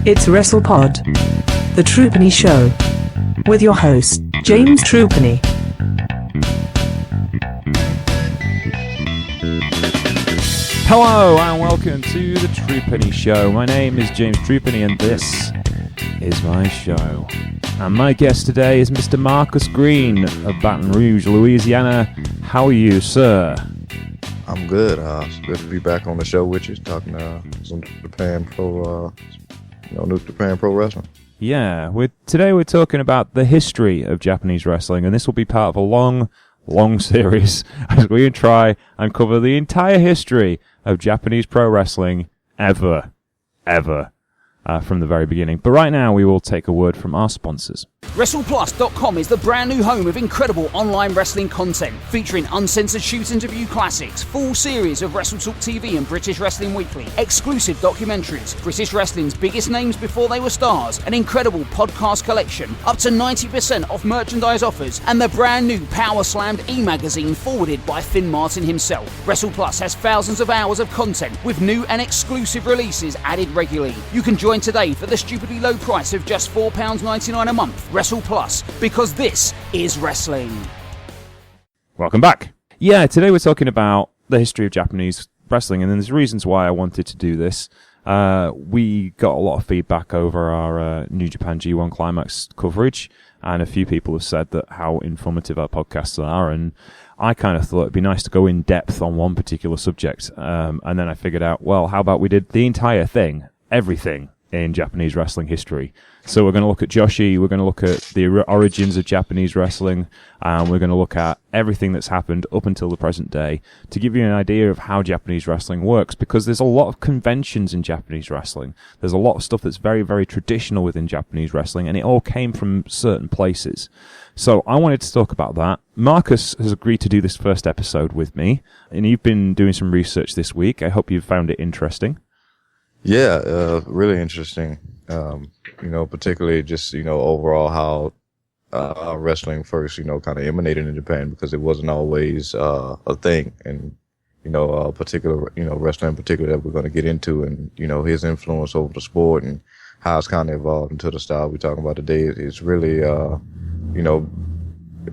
It's WrestlePod, the Truepenny Show, with your host, James Truepenny. Hello and welcome to the Truepenny Show. My name is James Truepenny and this is my show. And my guest today is Mr. Marcus Green of Baton Rouge, Louisiana. How are you, sir? I'm good. It's good to be back on the show with you, talking some Japan Pro, New Japan Pro Wrestling. Yeah, today we're talking about the history of Japanese wrestling, and this will be part of a long series as we try and cover the entire history of Japanese pro wrestling ever. From the very beginning. But right now, we will take a word from our sponsors. WrestlePlus.com is the brand new home of incredible online wrestling content, featuring uncensored shoot interview classics, full series of Wrestle Talk TV and British Wrestling Weekly, exclusive documentaries, British wrestling's biggest names before they were stars, an incredible podcast collection, up to 90% off merchandise offers, and the brand new Power Slammed e-magazine forwarded by Finn Martin himself. WrestlePlus has thousands of hours of content with new and exclusive releases added regularly. You can join today for the stupidly low price of just £4.99 a month. Wrestle Plus, because this is wrestling. Welcome back. Yeah, today we're talking about the history of Japanese wrestling, and there's reasons why I wanted to do this. We got a lot of feedback over our New Japan G1 Climax coverage, and a few people have said that how informative our podcasts are, and I kind of thought it'd be nice to go in depth on one particular subject, and then I figured out, well, how about we did the entire thing, everything in Japanese wrestling history. So we're going to look at Joshi, we're going to look at the origins of Japanese wrestling, and we're going to look at everything that's happened up until the present day to give you an idea of how Japanese wrestling works, because there's a lot of conventions in Japanese wrestling. There's a lot of stuff that's very, very traditional within Japanese wrestling, and it all came from certain places. So I wanted to talk about that. Marcus has agreed to do this first episode with me, and you've been doing some research this week. I hope you've found it interesting. Yeah, really interesting. Particularly just, overall how wrestling first, kind of emanated in Japan, because it wasn't always a thing. And, particular, wrestling in particular that we're going to get into, and, his influence over the sport and how it's kind of evolved into the style we're talking about today. It's really,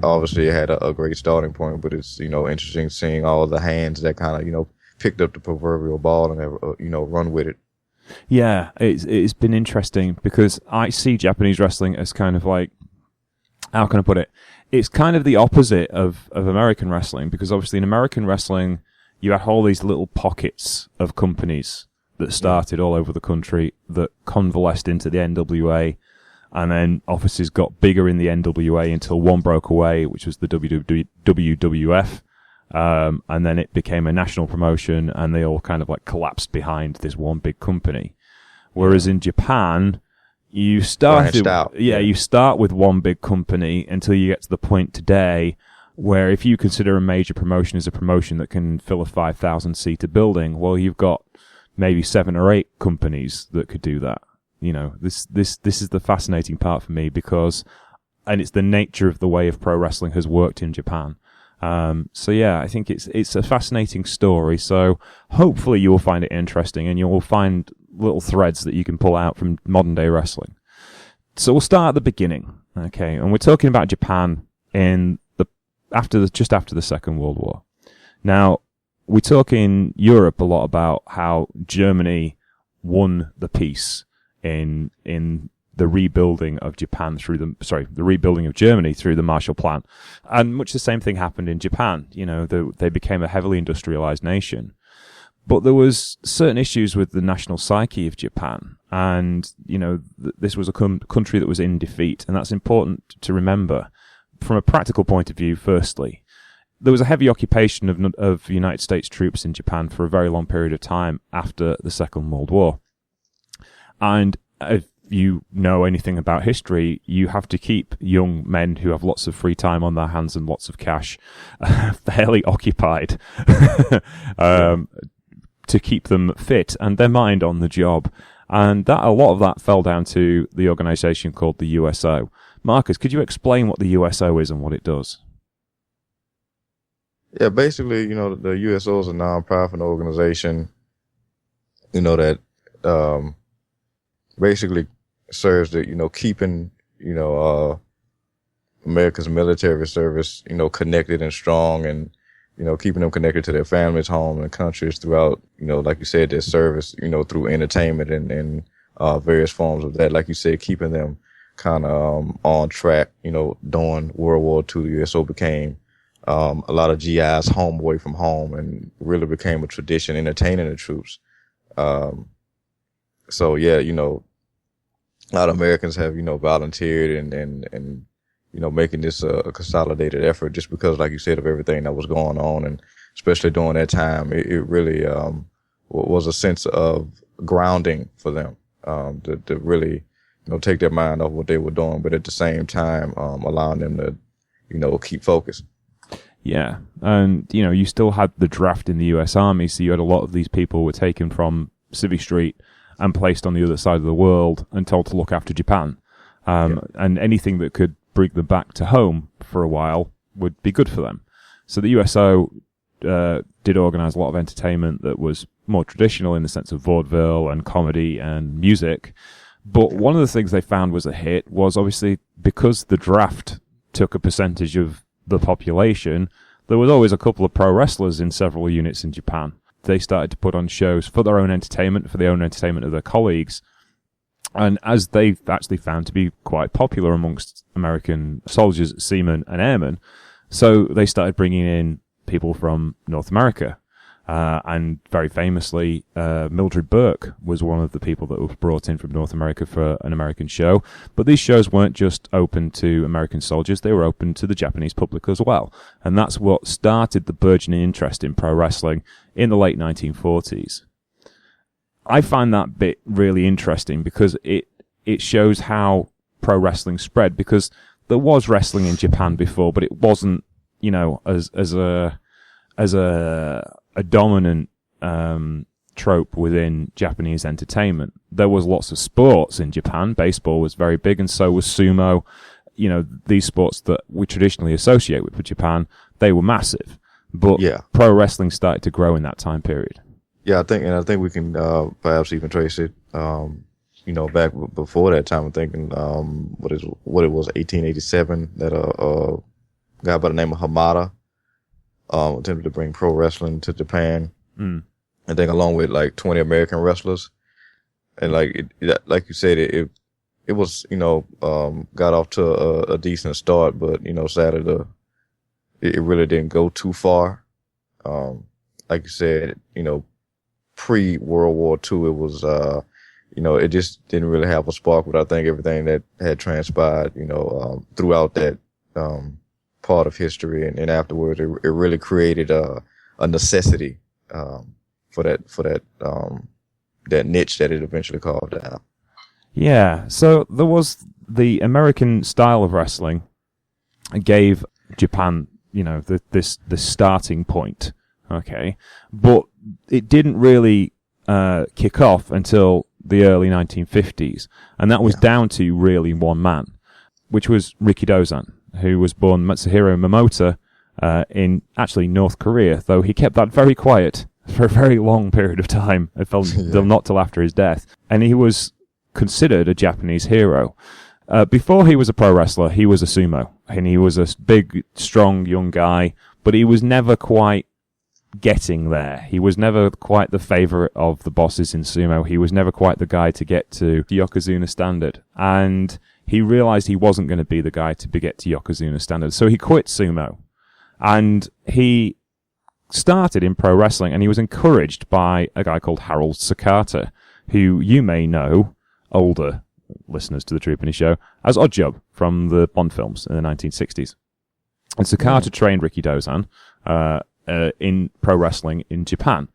obviously it had a great starting point, but it's, interesting seeing all the hands that kind of, picked up the proverbial ball and, run with it. Yeah, it's been interesting because I see Japanese wrestling as kind of like, how can I put it? It's kind of the opposite of American wrestling, because obviously in American wrestling, you had all these little pockets of companies that started all over the country that convalesced into the NWA, and then offices got bigger in the NWA until one broke away, which was the WWF. And then it became a national promotion, and they all kind of like collapsed behind this one big company. Whereas in Japan, you start with one big company until you get to the point today where if you consider a major promotion as a promotion that can fill a 5,000 seater building, well, you've got maybe 7 or 8 companies that could do that. This is the fascinating part for me, and it's the nature of the way of pro wrestling has worked in Japan. So yeah, I think it's a fascinating story. So hopefully you will find it interesting, and you will find little threads that you can pull out from modern day wrestling. So we'll start at the beginning, okay? And we're talking about Japan just after the Second World War. Now, we talk in Europe a lot about how Germany won the peace in the rebuilding of the rebuilding of Germany through the Marshall Plan. And much the same thing happened in Japan. They became a heavily industrialized nation. But there was certain issues with the national psyche of Japan. And, this was a country that was in defeat. And that's important to remember. From a practical point of view, firstly, there was a heavy occupation of United States troops in Japan for a very long period of time after the Second World War. And if you know anything about history, you have to keep young men who have lots of free time on their hands and lots of cash fairly occupied to keep them fit and their mind on the job. And a lot of that fell down to the organization called the USO. Marcus, could you explain what the USO is and what it does? Yeah, basically, the USO is a non-profit organization, that basically serves to, keeping, America's military service, connected and strong, and, keeping them connected to their families, home, and countries throughout, like you said, their service, through entertainment and various forms of that. Like you said, keeping them kind of on track, during World War II. The USO became a lot of GIs home away from home, and really became a tradition entertaining the troops. So yeah, a lot of Americans have, volunteered and making this a consolidated effort, just because, like you said, of everything that was going on. And especially during that time, it really, was a sense of grounding for them, to really, take their mind off what they were doing, but at the same time, allowing them to, keep focused. Yeah. And, you still had the draft in the US Army, so you had a lot of these people were taken from Civvy Street and placed on the other side of the world and told to look after Japan. And anything that could bring them back to home for a while would be good for them. So the USO did organize a lot of entertainment that was more traditional in the sense of vaudeville and comedy and music. But one of the things they found was a hit was obviously because the draft took a percentage of the population, there was always a couple of pro wrestlers in several units in Japan. They started to put on shows for their own entertainment, for the own entertainment of their colleagues. And as they've actually found to be quite popular amongst American soldiers, seamen, and airmen, so they started bringing in people from North America. And very famously, Mildred Burke was one of the people that was brought in from North America for an American show. But these shows weren't just open to American soldiers, they were open to the Japanese public as well. And that's what started the burgeoning interest in pro wrestling in the late 1940s. I find that bit really interesting because it shows how pro wrestling spread, because there was wrestling in Japan before, but it wasn't, as a dominant trope within Japanese entertainment. There was lots of sports in Japan. Baseball was very big, and so was sumo. These sports that we traditionally associate with Japan, they were massive. But pro wrestling started to grow in that time period. Yeah, I think we can perhaps even trace it, back before that time. I'm thinking what it was 1887 that a guy by the name of Hamada attempted to bring pro wrestling to Japan. I think along with like 20 American wrestlers, and like you said, it was got off to a decent start, but sadly it really didn't go too far. Like you said, pre World War II, it was it just didn't really have a spark. But I think everything that had transpired, throughout that part of history and afterwards, it really created a necessity for that niche that it eventually carved out. Yeah, so there was the American style of wrestling gave Japan, this starting point, okay, but it didn't really kick off until the early 1950s, and that was down to really one man, which was Rikidozan, who was born Matsuhiro Momota in actually North Korea, though he kept that very quiet for a very long period of time, not till after his death. And he was considered a Japanese hero. Before he was a pro wrestler, he was a sumo, and he was a big, strong, young guy, but he was never quite getting there. He was never quite the favorite of the bosses in sumo. He was never quite the guy to get to Yokozuna standard. And he realized he wasn't going to be the guy to get to Yokozuna standard. So he quit sumo. And he started in pro wrestling, and he was encouraged by a guy called Harold Sakata, who you may know, older listeners to the Truepenny Show, as Oddjob from the Bond films in the 1960s. And Sakata trained Rikidozan in pro wrestling in Japan.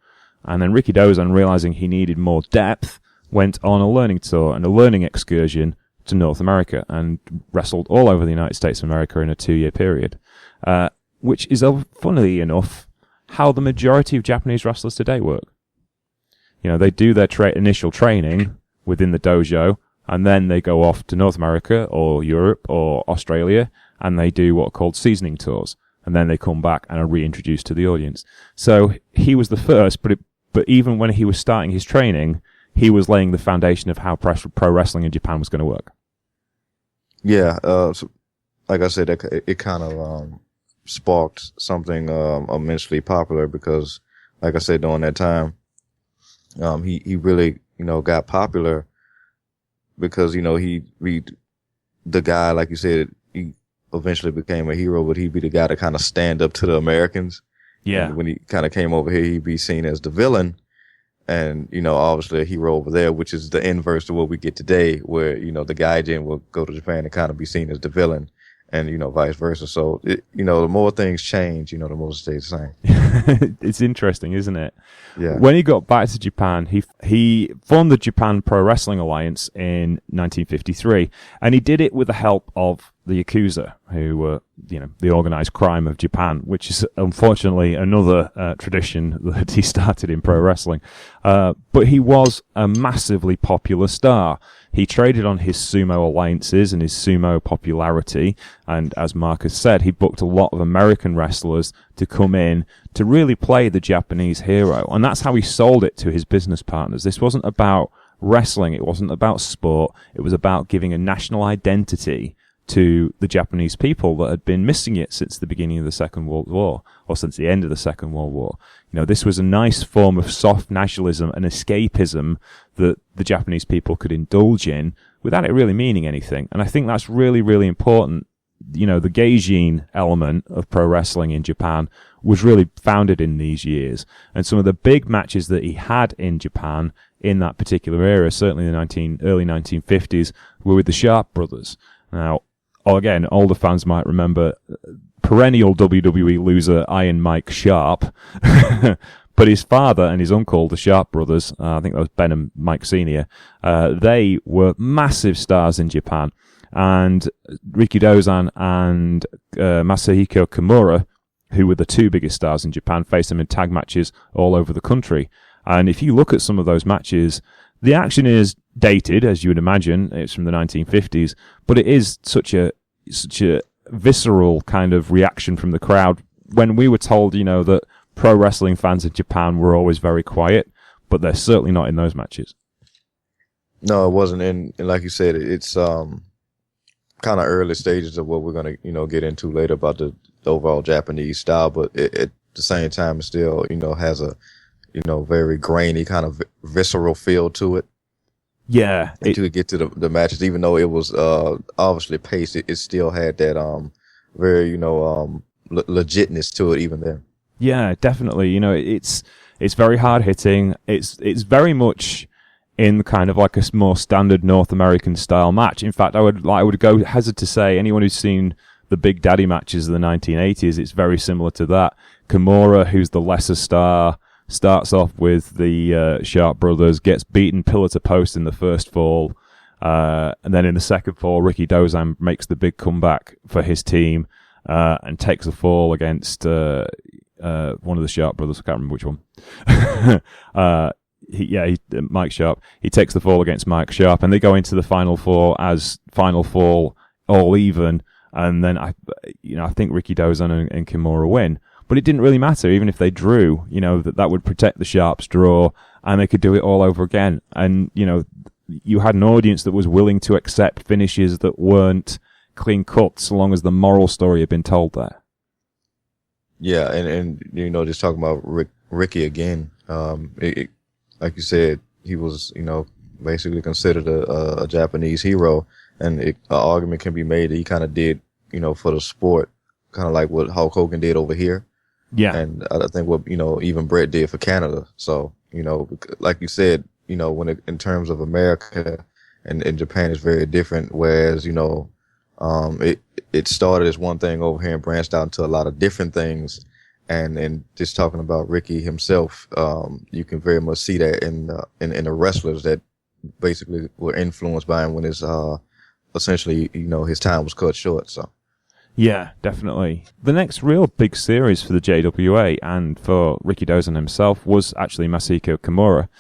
And then Rikidozan, realizing he needed more depth, went on a learning tour and a learning excursion to North America and wrestled all over the United States of America in a 2-year period. Which is, funnily enough, how the majority of Japanese wrestlers today work. They do their initial training within the dojo, and then they go off to North America or Europe or Australia, and they do what are called seasoning tours. And then they come back and are reintroduced to the audience. So he was the first, but even when he was starting his training, he was laying the foundation of how pro wrestling in Japan was going to work. Yeah, so, like I said, it kind of sparked something immensely popular because, like I said, during that time, he really, got popular because, the guy, like you said, he eventually became a hero, but he'd be the guy to kind of stand up to the Americans. Yeah. And when he kind of came over here, he'd be seen as the villain. And, obviously a hero over there, which is the inverse to what we get today, where, the gaijin will go to Japan and kind of be seen as the villain and, vice versa. So, the more things change, the more it stays the same. It's interesting, isn't it? Yeah. When he got back to Japan, he formed the Japan Pro Wrestling Alliance in 1953, and he did it with the help of the Yakuza, who were, the organized crime of Japan, which is unfortunately another tradition that he started in pro wrestling. But he was a massively popular star. He traded on his sumo alliances and his sumo popularity, and as Marcus said, he booked a lot of American wrestlers to come in to really play the Japanese hero, and that's how he sold it to his business partners. This wasn't about wrestling, it wasn't about sport, it was about giving a national identity to the Japanese people that had been missing it since the beginning of the Second World War, or since the end of the Second World War. This was a nice form of soft nationalism and escapism that the Japanese people could indulge in without it really meaning anything. And I think that's really, really important. The gaijin element of pro wrestling in Japan was really founded in these years. And some of the big matches that he had in Japan in that particular era, certainly in the early 1950s, were with the Sharp brothers. Now, again, older fans might remember perennial WWE loser Iron Mike Sharp, but his father and his uncle, the Sharp brothers, I think that was Ben and Mike Sr., they were massive stars in Japan. And Rikidozan and Masahiko Kimura, who were the two biggest stars in Japan, faced them in tag matches all over the country. And if you look at some of those matches, the action is dated, as you would imagine. It's from the 1950s, but it is such a visceral kind of reaction from the crowd when we were told, that pro wrestling fans in Japan were always very quiet, but they're certainly not in those matches. No, it wasn't. And like you said, it's kind of early stages of what we're going to, get into later about the overall Japanese style, but at the same time, it still, has a, very grainy kind of visceral feel to it. Yeah. To get to the matches, even though it was, obviously paced, it still had that, very, legitness to it even then. Yeah, definitely. It's very hard hitting. It's very much in kind of like a more standard North American style match. In fact, I would hazard to say anyone who's seen the Big Daddy matches of the 1980s, it's very similar to that. Kimura, who's the lesser star, starts off with the Sharp brothers, gets beaten pillar to post in the first fall, and then in the second fall, Rikidozan makes the big comeback for his team and takes a fall against one of the Sharp brothers. I can't remember which one. Mike Sharp. He takes the fall against Mike Sharp, and they go into the final four as final fall, all even. And then I think Rikidozan and Kimura win. But it didn't really matter, even if they drew, that would protect the Sharps' draw, and they could do it all over again. And, you had an audience that was willing to accept finishes that weren't clean cut, so long as the moral story had been told there. Yeah, and just talking about Ricky again, like you said, he was, basically considered a Japanese hero, and an argument can be made that he kind of did, for the sport, kind of like what Hulk Hogan did over here. Yeah. And I think what, even Brett did for Canada. So, like you said, when in terms of America and Japan is very different, whereas, it started as one thing over here and branched out into a lot of different things. And just talking about Ricky himself, you can very much see that in the wrestlers that basically were influenced by him when his, essentially, his time was cut short. So. Yeah, definitely. The next real big series for the JWA and for Rikidozan himself was actually Masahiko Kimura.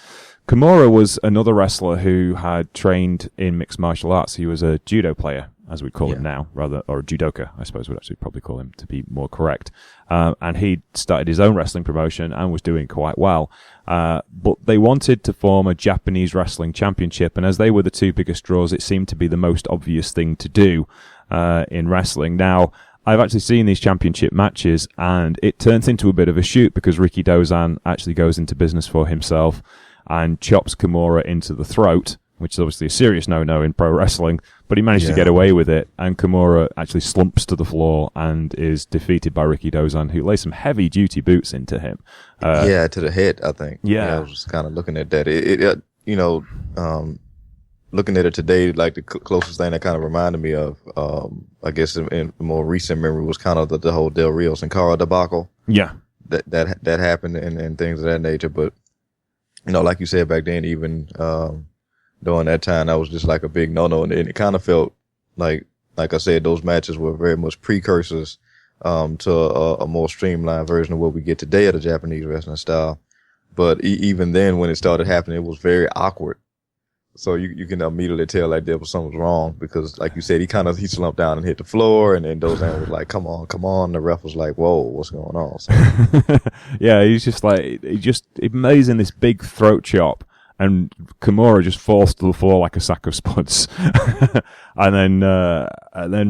Kimura was another wrestler who had trained in mixed martial arts. He was a judo player. as we call him now, rather, or judoka, I suppose would actually probably call him to be more correct. And he started his own wrestling promotion and was doing quite well. But they wanted to form a Japanese wrestling championship, and as they were the two biggest draws, it seemed to be the most obvious thing to do in wrestling. Now, I've actually seen these championship matches, and it turns into a bit of a shoot because Rikidozan actually goes into business for himself and chops Kimura into the throat, which is obviously a serious no-no in pro wrestling, but he managed to get away with it, and Kimura actually slumps to the floor and is defeated by Rikidozan, who lays some heavy-duty boots into him. To the head, I think. Yeah. I was just kind of looking at that. Looking at it today, like the closest thing that kind of reminded me of, I guess in more recent memory was kind of the whole Del Rio Sin Cara debacle. Yeah. That happened and things of that nature. But, like you said back then, even, during that time, that was just like a big no-no. And it kind of felt like I said, those matches were very much precursors, to a more streamlined version of what we get today of the Japanese wrestling style. But even then, when it started happening, it was very awkward. So you can immediately tell like there was something wrong because, like you said, he slumped down and hit the floor, and then Dozan was like, "Come on!" The ref was like, "Whoa, what's going on?" So, yeah, he's just like he lays in this big throat chop, and Kimura just falls to the floor like a sack of spuds, and then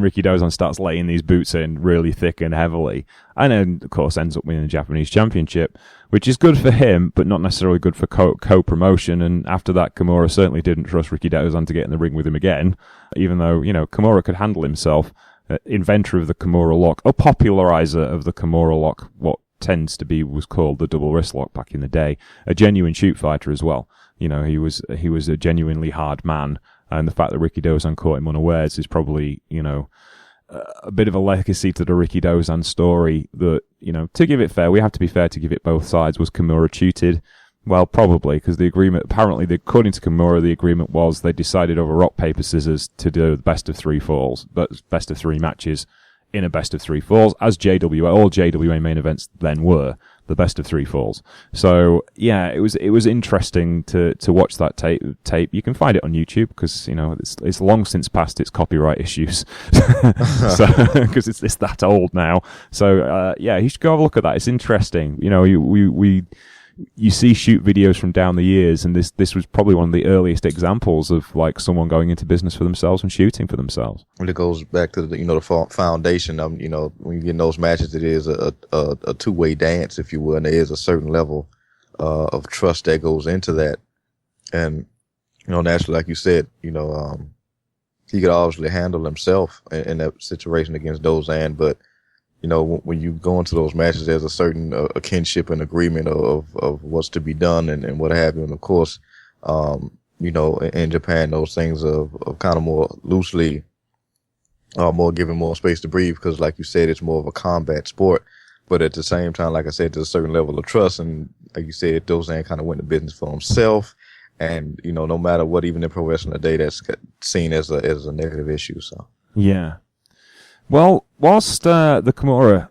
Rikidozan starts laying these boots in really thick and heavily, and then of course ends up winning the Japanese championship, which is good for him, but not necessarily good for co-promotion. And after that, Kimura certainly didn't trust Rikidozan to get in the ring with him again, even though, Kimura could handle himself. Inventor of the Kimura lock, a popularizer of the Kimura lock, what was called the double wrist lock back in the day, a genuine shoot fighter as well. He was a genuinely hard man, and the fact that Rikidozan caught him unawares is probably, a bit of a legacy to the Rikidozan story that, to give it fair, we have to be fair to give it both sides. Was Kimura cheated? Well, probably, because the agreement, apparently, according to Kimura, the agreement was they decided over rock, paper, scissors to do the best of three falls, but best of three matches in a best of three falls, as JWA, all JWA main events then were, the best of three falls. So, yeah, it was interesting to watch that tape. You can find it on YouTube because, it's long since past its copyright issues. So, because it's that old now. So, you should go have a look at that. It's interesting. You see shoot videos from down the years, and this was probably one of the earliest examples of like someone going into business for themselves and shooting for themselves. When it goes back to the foundation, when you get in those matches, it is a two-way dance, if you will, and there is a certain level of trust that goes into that. And naturally, like you said, he could obviously handle himself in that situation against Dozan, but when you go into those matches, there's a certain a kinship and agreement of what's to be done and what have you. And of course, in Japan, those things of kind of more loosely, more giving more space to breathe because, like you said, it's more of a combat sport. But at the same time, like I said, there's a certain level of trust. And like you said, Dozan kind of went to business for himself. And, no matter what, even in pro wrestling today, that's seen as a negative issue. So, yeah. Well, whilst the Kimura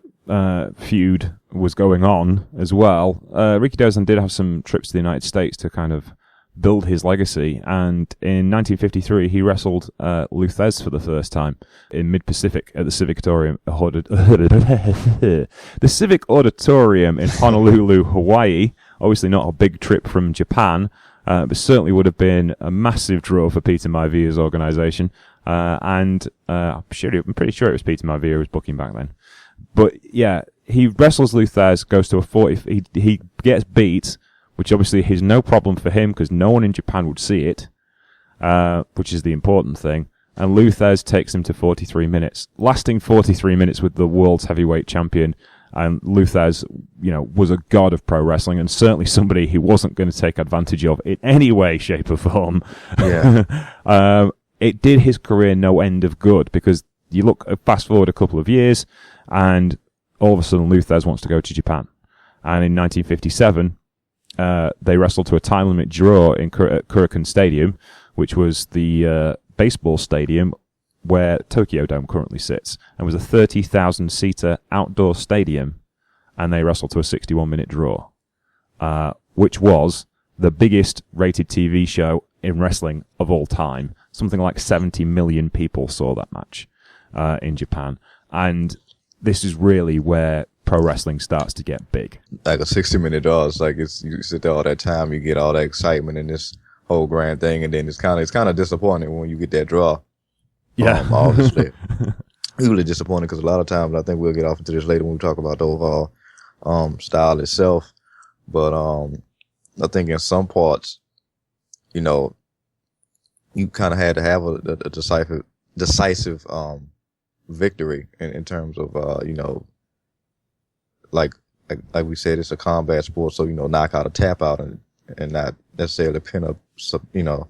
feud was going on as well, Rikidozan did have some trips to the United States to kind of build his legacy, and in 1953 he wrestled Lou Thesz for the first time in Mid-Pacific at the Civic Auditorium in Honolulu, Hawaii. Obviously not a big trip from Japan, but certainly would have been a massive draw for Peter Maivia's organization. I'm pretty sure it was Peter Maivia who was booking back then. But yeah, he wrestles Lou Thesz, goes to a 40, he gets beat, which obviously is no problem for him because no one in Japan would see it, which is the important thing. And Lou Thesz takes him to 43 minutes, lasting 43 minutes with the world's heavyweight champion. And Lou Thesz, was a god of pro wrestling and certainly somebody he wasn't going to take advantage of in any way, shape or form. Yeah. It did his career no end of good because you look fast forward a couple of years and all of a sudden Lou Thesz wants to go to Japan. And in 1957, they wrestled to a time limit draw at Kurikan Stadium, which was the baseball stadium where Tokyo Dome currently sits, and was a 30,000-seater outdoor stadium, and they wrestled to a 61-minute draw, which was the biggest rated TV show in wrestling of all time. something like 70 million people saw that match in Japan. And this is really where pro wrestling starts to get big. Like a 60-minute draw, it's like you sit there all that time, you get all that excitement in this whole grand thing, and then it's kind of disappointing when you get that draw. Yeah, obviously, really disappointing because a lot of times I think we'll get off into this later when we talk about the overall style itself. But I think in some parts, you know, you kind of had to have a decisive victory in terms of you know, like we said, it's a combat sport, so you know, knock out or tap out and not necessarily pin up, you know,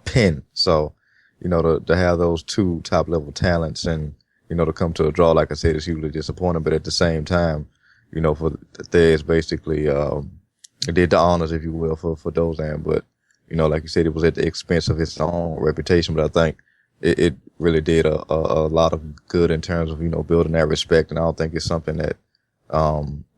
pin. So, you know, to have those two top level talents and, you know, to come to a draw, like I said, it's hugely disappointing. But at the same time, you know, for Thesz basically, did the honors, if you will, for Dozan. But, you know, like you said, it was at the expense of his own reputation. But I think it really did a lot of good in terms of, you know, building that respect. And I don't think it's something that,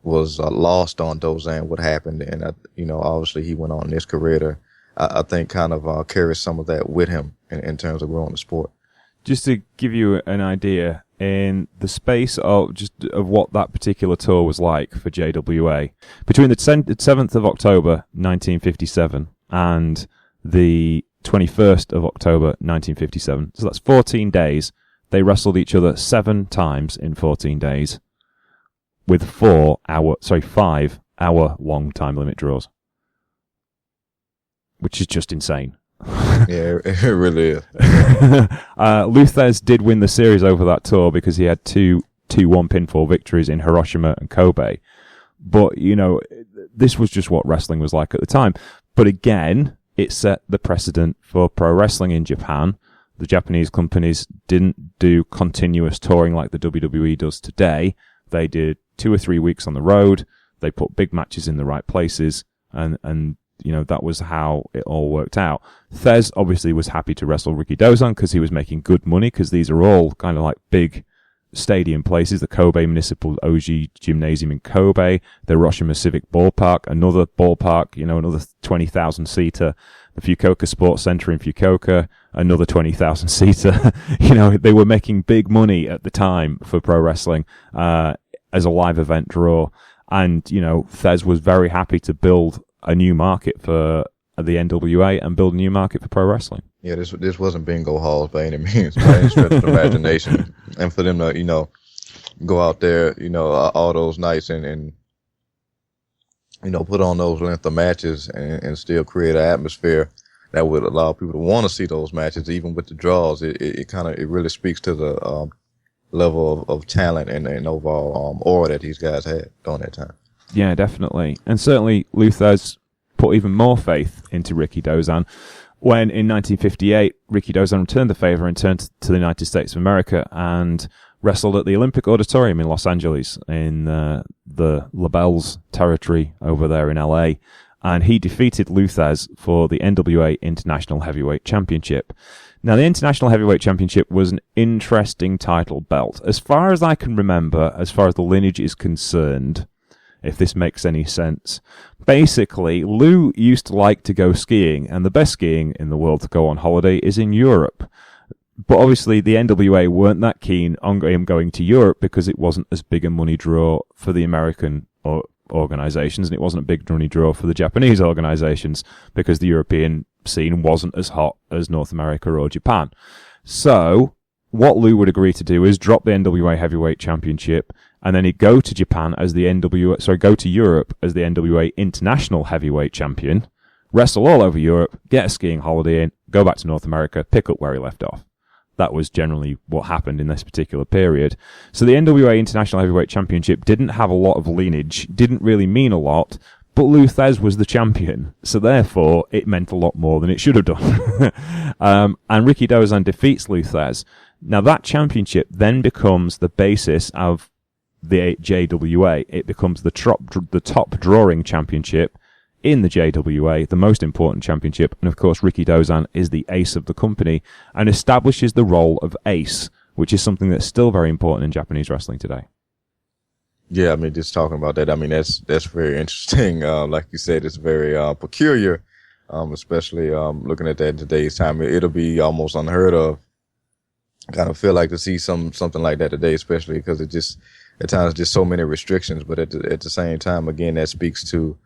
was lost on Dozan, what happened. And, you know, obviously he went on in his career to, I think kind of carries some of that with him in terms of growing the sport. Just to give you an idea, in the space of what that particular tour was like for JWA, between the 7th of October 1957 and the 21st of October 1957, so that's 14 days, they wrestled each other 7 times in 14 days with 5 hour long time limit draws, which is just insane. Yeah, it really is. Lou Thesz did win the series over that tour because he had 2-1 pinfall victories in Hiroshima and Kobe. But, you know, this was just what wrestling was like at the time. But again, it set the precedent for pro wrestling in Japan. The Japanese companies didn't do continuous touring like the WWE does today. They did 2 or 3 weeks on the road. They put big matches in the right places, and you know, that was how it all worked out. Thesz obviously was happy to wrestle Rikidozan because he was making good money, because these are all kind of like big stadium places. The Kobe Municipal Oji Gymnasium in Kobe, the Hiroshima Civic Ballpark, another ballpark, you know, another 20,000 seater. The Fukuoka Sports Center in Fukuoka, another 20,000 seater. You know, they were making big money at the time for pro wrestling, as a live event draw. And, you know, Thesz was very happy to build a new market for the NWA and build a new market for pro wrestling. Yeah, this wasn't bingo halls by any means, by any stretch of the imagination. And for them to, you know, go out there, you know, all those nights and you know, put on those length of matches and still create an atmosphere that would allow people to want to see those matches, even with the draws. It really speaks to the level of talent and overall aura that these guys had during that time. Yeah, definitely. And certainly Lou Thesz put even more faith into Rikidozan when in 1958 Rikidozan returned the favor and turned to the United States of America and wrestled at the Olympic Auditorium in Los Angeles in the LaBelle's territory over there in LA. And he defeated Lou Thesz for the NWA International Heavyweight Championship. Now, the International Heavyweight Championship was an interesting title belt. As far as I can remember, as far as the lineage is concerned, if this makes any sense. Basically, Lou used to like to go skiing, and the best skiing in the world to go on holiday is in Europe. But obviously, the NWA weren't that keen on him going to Europe because it wasn't as big a money draw for the American organizations, and it wasn't a big money draw for the Japanese organizations because the European scene wasn't as hot as North America or Japan. So, what Lou would agree to do is drop the NWA Heavyweight Championship, and then he'd go to Japan as the go to Europe as the NWA International Heavyweight Champion, wrestle all over Europe, get a skiing holiday in, go back to North America, pick up where he left off. That was generally what happened in this particular period. So the NWA International Heavyweight Championship didn't have a lot of lineage, didn't really mean a lot, but Lou Thesz was the champion, so therefore it meant a lot more than it should have done. And Rikidozan defeats Lou Thesz. Now that championship then becomes the basis of the JWA. It becomes the top drawing championship in the JWA, the most important championship, and of course Rikidozan is the ace of the company and establishes the role of ace, which is something that's still very important in Japanese wrestling today. Yeah, I mean, just talking about that, I mean, that's very interesting. Like you said, it's very peculiar especially looking at that in today's time. It'll be almost unheard of. I kind of feel like to see something like that today, especially because it just at times just so many restrictions. But at the same time, again, that speaks to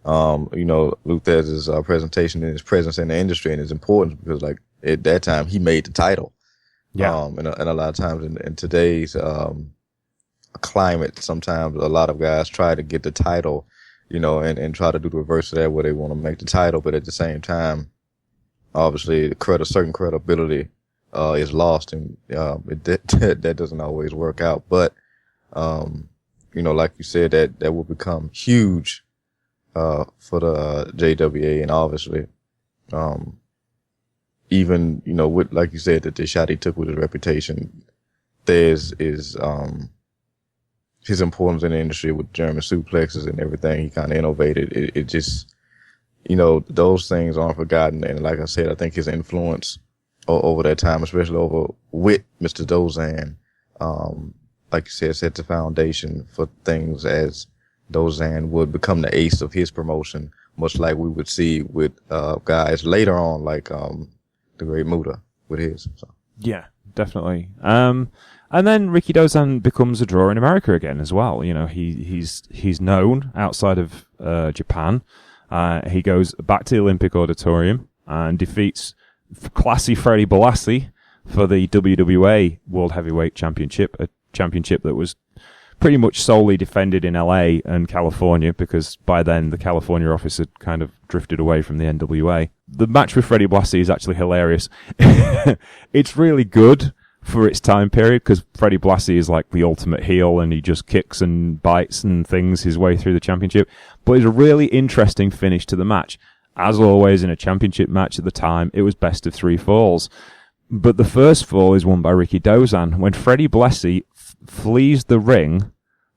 Lutez's presentation and his presence in the industry and his importance, because like at that time he made the title. Yeah. And a lot of times in today's climate, sometimes a lot of guys try to get the title, and try to do the reverse of that, where they want to make the title, but at the same time, obviously, certain credibility is lost, and that doesn't always work out. But like you said, that will become huge for the JWA, and obviously, even with, like you said, that the shot he took with his reputation, there's his importance in the industry with German suplexes and everything he kind of innovated. It just, those things aren't forgotten. And like I said, I think his influence over that time, especially with Mr. Dōzan, like you said, set the foundation for things as Dōzan would become the ace of his promotion, much like we would see with guys later on, like the Great Muta with his. So. Yeah, definitely. And then Rikidozan becomes a draw in America again as well. He's known outside of Japan. He goes back to the Olympic Auditorium and defeats classy Freddie Blassie for the WWA World Heavyweight Championship, a championship that was pretty much solely defended in LA and California, because by then the California office had kind of drifted away from the NWA. The match with Freddie Blassie is actually hilarious. It's really good for its time period, because Freddie Blassie is like the ultimate heel, and he just kicks and bites and things his way through the championship. But it's a really interesting finish to the match. As always in a championship match at the time, it was best of 3 falls. But the first fall is won by Rikidozan when Freddie Blassie flees the ring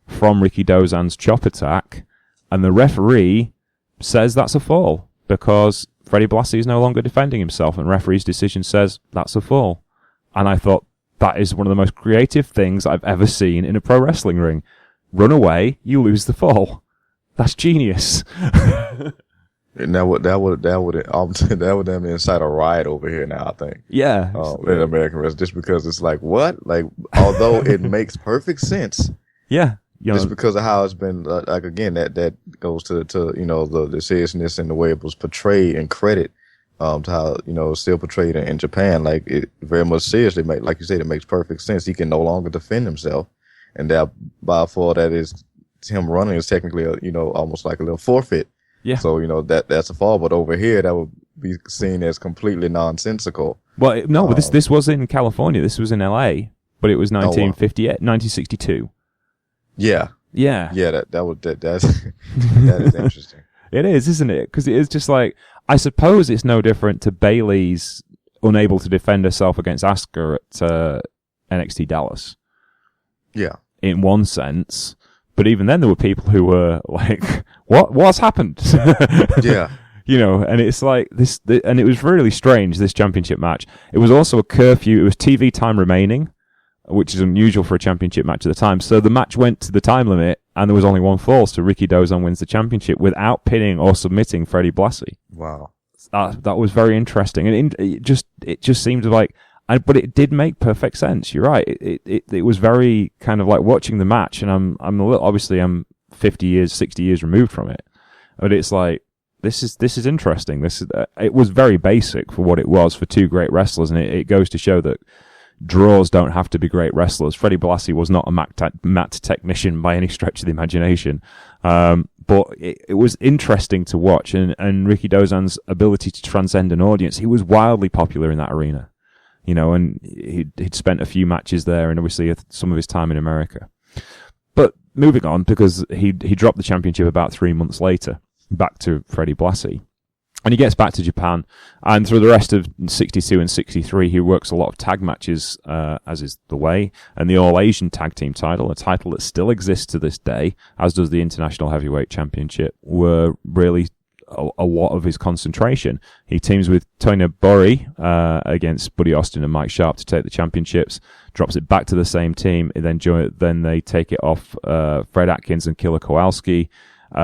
from Rikidozan's chop attack, and the referee says that's a fall because Freddie Blassie is no longer defending himself, and referee's decision says that's a fall. And I thought, that is one of the most creative things I've ever seen in a pro wrestling ring. Run away, you lose the fall. That's genius. And that would then incite a riot over here now, I think. Yeah. In American wrestling, just because it's like, what? Like, although it makes perfect sense. Yeah. Just because of how it's been, like, again, that goes to the seriousness and the way it was portrayed and credit, to how, it's still portrayed in Japan. Like, it very much seriously, like you said, it makes perfect sense. He can no longer defend himself. And that, by far, that is, him running is technically, almost like a little forfeit. Yeah. So, that's a fall. But over here, that would be seen as completely nonsensical. Well, but this was in California. This was in LA, but it was 1962. Yeah. Yeah. Yeah, that is interesting. It is, isn't it? Because it is just like, I suppose it's no different to Bayley's unable to defend herself against Asuka at NXT Dallas. Yeah. In one sense. But even then, there were people who were like, what's happened? Yeah. And it's like this, and it was really strange, this championship match. It was also a curfew. It was TV time remaining, which is unusual for a championship match at the time. So the match went to the time limit, and there was only 1 fall, so Rikidozan wins the championship without pinning or submitting Freddie Blassie. Wow. That was very interesting. And it just seemed like, but it did make perfect sense. You're right. It was very kind of like watching the match, and I'm a little, obviously I'm 50 years, 60 years removed from it. But it's like, this is interesting. It was very basic for what it was for two great wrestlers, and it goes to show that draws don't have to be great wrestlers. Freddie Blassie was not a mat technician by any stretch of the imagination. But it was interesting to watch, and Rikidozan's ability to transcend an audience. He was wildly popular in that arena, and he'd spent a few matches there, and obviously some of his time in America. But moving on, because he dropped the championship about 3 months later, back to Freddie Blassie. And he gets back to Japan, and through the rest of 62 and 63, he works a lot of tag matches, as is the way, and the All-Asian Tag Team title, a title that still exists to this day, as does the International Heavyweight Championship, were really a lot of his concentration. He teams with Tony Bori against Buddy Austin and Mike Sharp to take the championships, drops it back to the same team, and then they take it off Fred Atkins and Killer Kowalski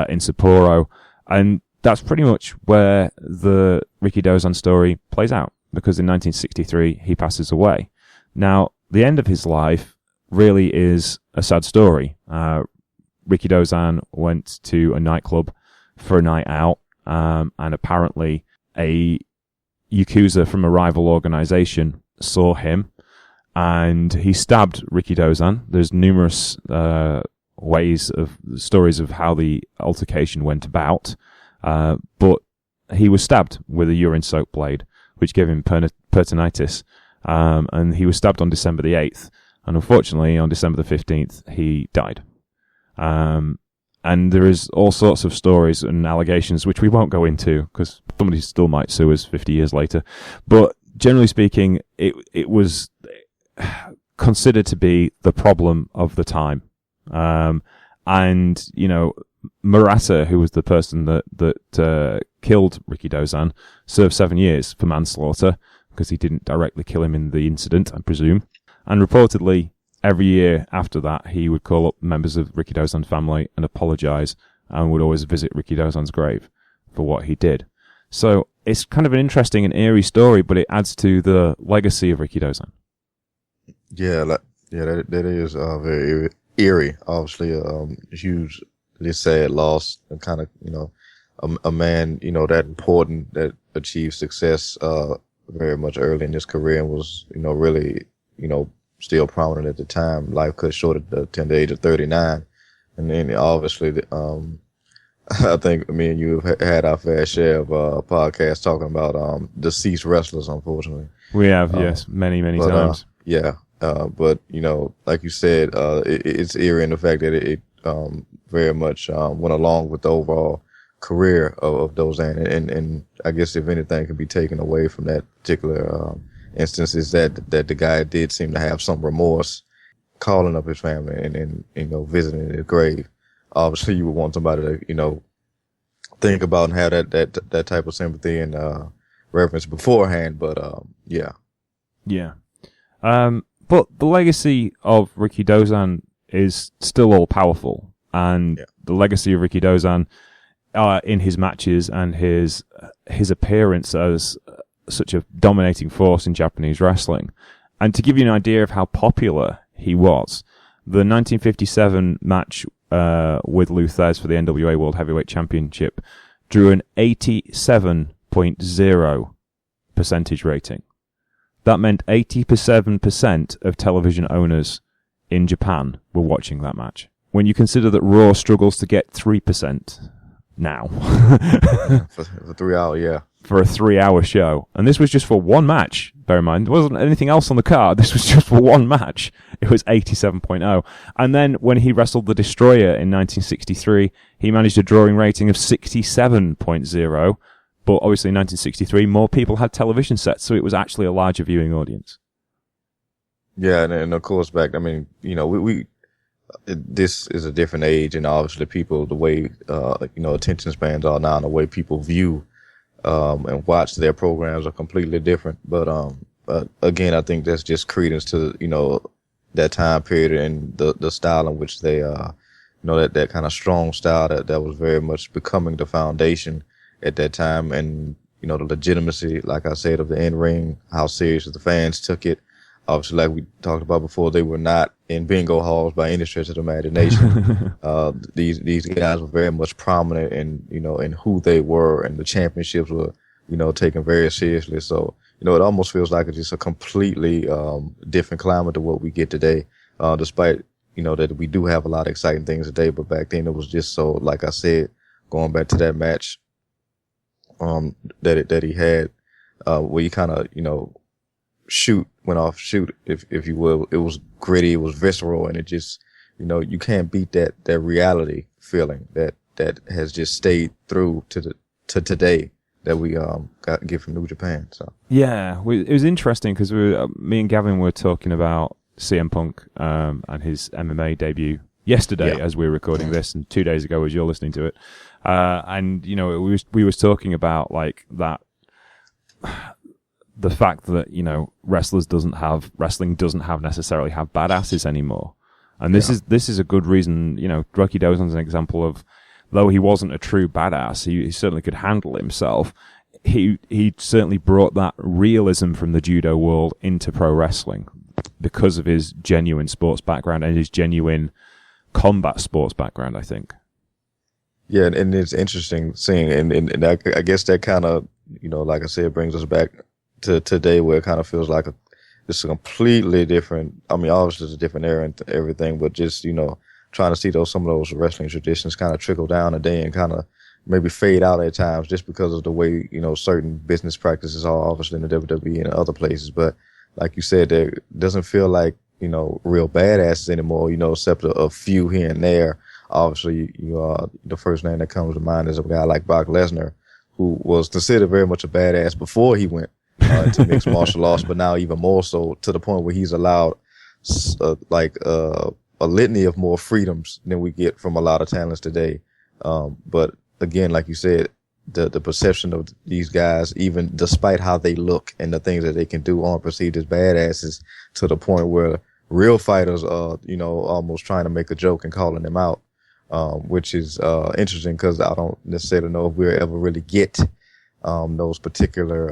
in Sapporo, and that's pretty much where the Rikidōzan story plays out, because in 1963 he passes away. Now, the end of his life really is a sad story. Rikidōzan went to a nightclub for a night out, and apparently a Yakuza from a rival organization saw him, and he stabbed Rikidōzan. There's numerous stories of how the altercation went about, but he was stabbed with a urine-soaked blade, which gave him peritonitis, and he was stabbed on December the 8th, and unfortunately on December the 15th he died. And there is all sorts of stories and allegations which we won't go into because somebody still might sue us 50 years later. But generally speaking, it was considered to be the problem of the time. And, you know, Murata, who was the person that killed Rikidōzan, served 7 years for manslaughter because he didn't directly kill him in the incident, I presume. And reportedly, every year after that, he would call up members of Rikidōzan's family and apologize, and would always visit Rikidōzan's grave for what he did. So it's kind of an interesting and eerie story, but it adds to the legacy of Rikidōzan. That is very eerie. Obviously, hugely sad loss, and kind of, you know, a man, you know, that important, that achieved success very much early in his career, and was, you know, really, you know, still prominent at the time. Life cut short at the tender age of 39. And then obviously, I think me and you have had our fair share of podcasts talking about deceased wrestlers, unfortunately. We have, yes, many times. But, you know, like you said, it's eerie in the fact that it very much went along with the overall career of Dōzan. And I guess if anything can be taken away from that particular instances that the guy did seem to have some remorse calling up his family and you know, visiting his grave. Obviously you would want somebody to, you know, think about and have that type of sympathy and reverence beforehand, but but the legacy of Rikidōzan is still all powerful, and the legacy of Rikidōzan in his matches and his appearance as such a dominating force in Japanese wrestling. And to give you an idea of how popular he was, the 1957 match with Lou Thesz for the NWA World Heavyweight Championship drew an 87.0 percentage rating. That meant 87% of television owners in Japan were watching that match. When you consider that Raw struggles to get 3% now. for 3 hours, for a 3-hour show. And this was just for one match. Bear in mind, there wasn't anything else on the card. This was just for one match. It was 87.0. And then when he wrestled the Destroyer in 1963, he managed a drawing rating of 67.0. But obviously in 1963, more people had television sets, so it was actually a larger viewing audience. Yeah, and of course back, I mean, you know, this is a different age, and obviously people, the way, you know, attention spans are now, and the way people view and watch their programs are completely different. But again, I think that's just credence to, you know, that time period and the style in which they, you know, that kind of strong style that was very much becoming the foundation at that time. And, you know, the legitimacy, like I said, of the in-ring, how serious the fans took it. Obviously, like we talked about before, they were not in bingo halls by any stretch of the imagination. These guys were very much prominent in, you know, in who they were, and the championships were, you know, taken very seriously. So, you know, it almost feels like it's just a completely different climate to what we get today, despite, you know, that we do have a lot of exciting things today. But back then it was just so, like I said, going back to that match that he had, where you kind of, you know, went off shoot, if you will. It was gritty, it was visceral, and it just, you know, you can't beat that reality feeling that has just stayed through to today that we get from New Japan. So yeah, it was interesting because me and Gavin were talking about CM Punk and his MMA debut yesterday as we were recording this, and 2 days ago as you're listening to it, and you know, we was talking about like that. The fact that, you know, wrestling doesn't have necessarily have badasses anymore. And this is a good reason, you know, Rikidōzan's an example of though he wasn't a true badass, he certainly could handle himself. He certainly brought that realism from the judo world into pro wrestling because of his genuine sports background and his genuine combat sports background, I think. Yeah, and it's interesting seeing, and I guess that kind of, like I said, brings us back to today, where it kind of feels like it's a completely different. I mean, obviously it's a different era and everything, but just trying to see some of those wrestling traditions kind of trickle down today and kind of maybe fade out at times, just because of the way certain business practices are, obviously in the WWE and other places. But like you said, there doesn't feel like real badasses anymore. Except a few here and there. Obviously, the first name that comes to mind is a guy like Brock Lesnar, who was considered very much a badass before he went into mixed martial arts, but now even more so, to the point where he's allowed a litany of more freedoms than we get from a lot of talents today. But again, like you said, the perception of these guys, even despite how they look and the things that they can do, aren't perceived as badasses, to the point where real fighters are, almost trying to make a joke and calling them out. Which is interesting, because I don't necessarily know if we'll ever really get those particular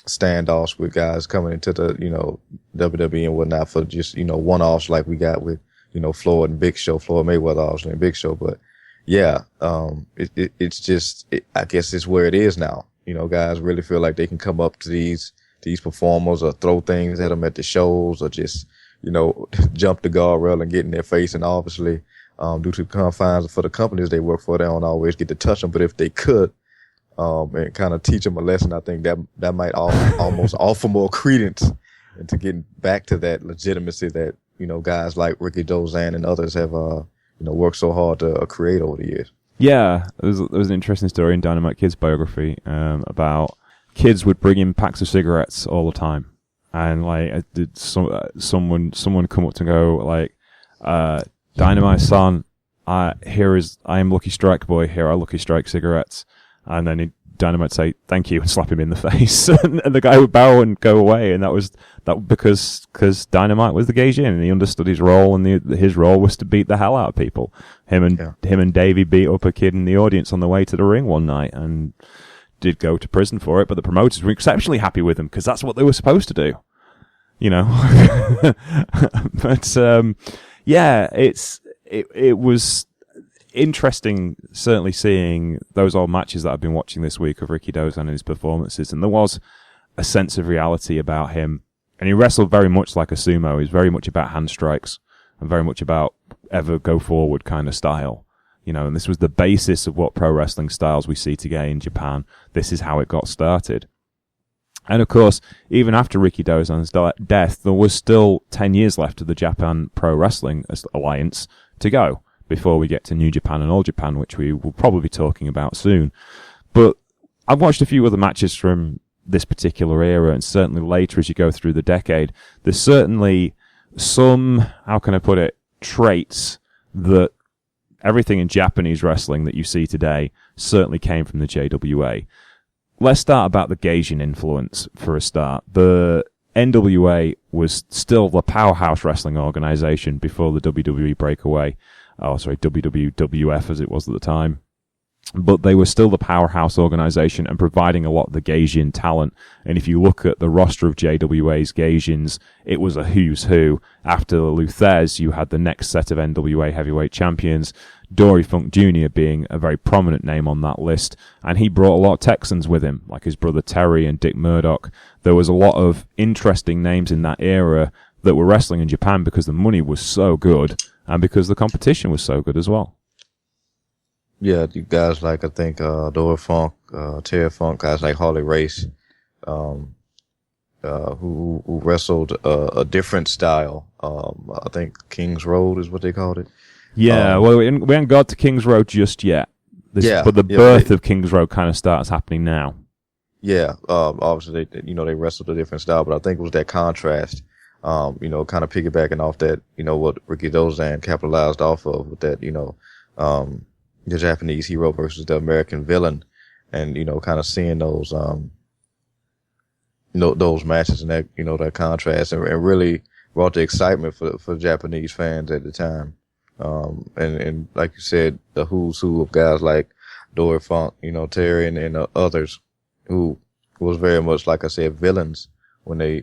standoffs with guys coming into the WWE and whatnot, for just one-offs like we got with Floyd and Big Show, Floyd Mayweather obviously and Big Show. But yeah, it's just I guess it's where it is now. Guys really feel like they can come up to these performers or throw things at them at the shows, or just jump the guardrail and get in their face. And obviously, due to confines for the companies they work for, they don't always get to touch them. But if they could, and kind of teach them a lesson, I think that might almost offer more credence into getting back to that legitimacy that, guys like Rikidozan and others have, worked so hard to create over the years. Yeah, there was an interesting story in Dynamite Kid's biography, about kids would bring in packs of cigarettes all the time. And someone come up to go like, Dynamite son, I am Lucky Strike boy, here are Lucky Strike cigarettes. And then Dynamite say, thank you, and slap him in the face. and the guy would bow and go away. And that was because Dynamite was the Gaijin, and he understood his role, and his role was to beat the hell out of people. Him and Davey beat up a kid in the audience on the way to the ring one night, and did go to prison for it, but the promoters were exceptionally happy with him, because that's what they were supposed to do. But, yeah, it was interesting, certainly seeing those old matches that I've been watching this week of Rikidozan and his performances, and there was a sense of reality about him. And he wrestled very much like a sumo. He's very much about hand strikes and very much about ever go forward kind of style. And this was the basis of what pro wrestling styles we see today in Japan. This is how it got started. And of course, even after Rikidozan's death, there was still 10 years left of the Japan Pro Wrestling Alliance to go before we get to New Japan and All Japan, which we will probably be talking about soon. But I've watched a few other matches from this particular era, and certainly later as you go through the decade, there's certainly some, how can I put it, traits that everything in Japanese wrestling that you see today certainly came from the JWA. Let's start about the Gaijin influence for a start. The NWA was still the powerhouse wrestling organization before the WWE breakaway. WWF as it was at the time. But they were still the powerhouse organization and providing a lot of the Gaijin talent. And if you look at the roster of JWA's Gaijins, it was a who's who. After the Luthez, you had the next set of NWA heavyweight champions, Dory Funk Jr. being a very prominent name on that list. And he brought a lot of Texans with him, like his brother Terry and Dick Murdoch. There was a lot of interesting names in that era that were wrestling in Japan because the money was so good and because the competition was so good as well. Yeah, you guys like, I think, Dory Funk, Terry Funk, guys like Harley Race, who wrestled a different style. I think King's Road is what they called it. Yeah, well, we haven't got to King's Road just yet. But the birth of King's Road kind of starts happening now. Yeah, obviously they wrestled a different style, but I think it was that contrast, kind of piggybacking off that, what Rikidozan capitalized off of with that, the Japanese hero versus the American villain, and, kind of seeing those, those matches and that, that contrast, and really brought the excitement for Japanese fans at the time. And like you said, the who's who of guys like Dory Funk, Terry and others who was very much, like I said, villains when they,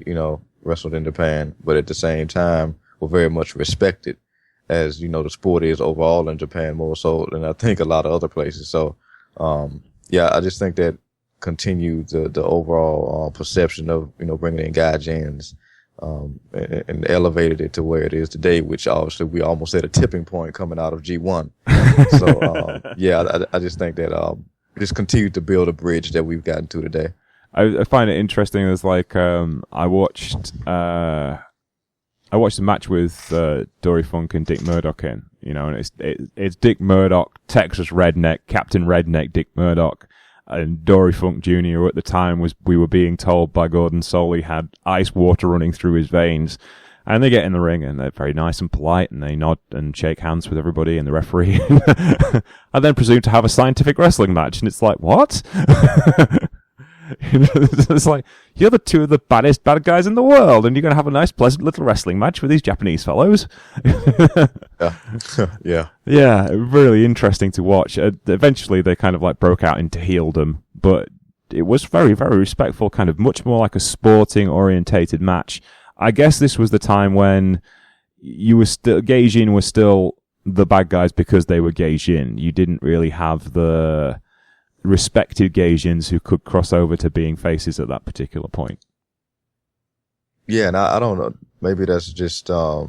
wrestled in Japan, but at the same time were very much respected as, the sport is overall in Japan more so than I think a lot of other places. So, I just think that continued the overall perception of, bringing in gaijins, and elevated it to where it is today, which obviously we almost hit a tipping point coming out of G1. So, I just think that, just continued to build a bridge that we've gotten to today. I find it interesting. There's like, I watched a match with, Dory Funk and Dick Murdoch and it's Dick Murdoch, Texas Redneck, Captain Redneck Dick Murdoch, and Dory Funk Jr., who at the time we were being told by Gordon Soley had ice water running through his veins. And they get in the ring and they're very nice and polite and they nod and shake hands with everybody and the referee and then presume to have a scientific wrestling match. And it's like, what? It's like, you're the two of the baddest bad guys in the world and you're going to have a nice, pleasant little wrestling match with these Japanese fellows. Yeah. Yeah, really interesting to watch. Eventually they kind of like broke out into heeldom, but it was very, very respectful, kind of much more like a sporting orientated match. I guess this was the time when Gaijin were still the bad guys because they were Gaijin. You didn't really have the respected Gaijins who could cross over to being faces at that particular point. Yeah, and I don't know. Maybe that's just a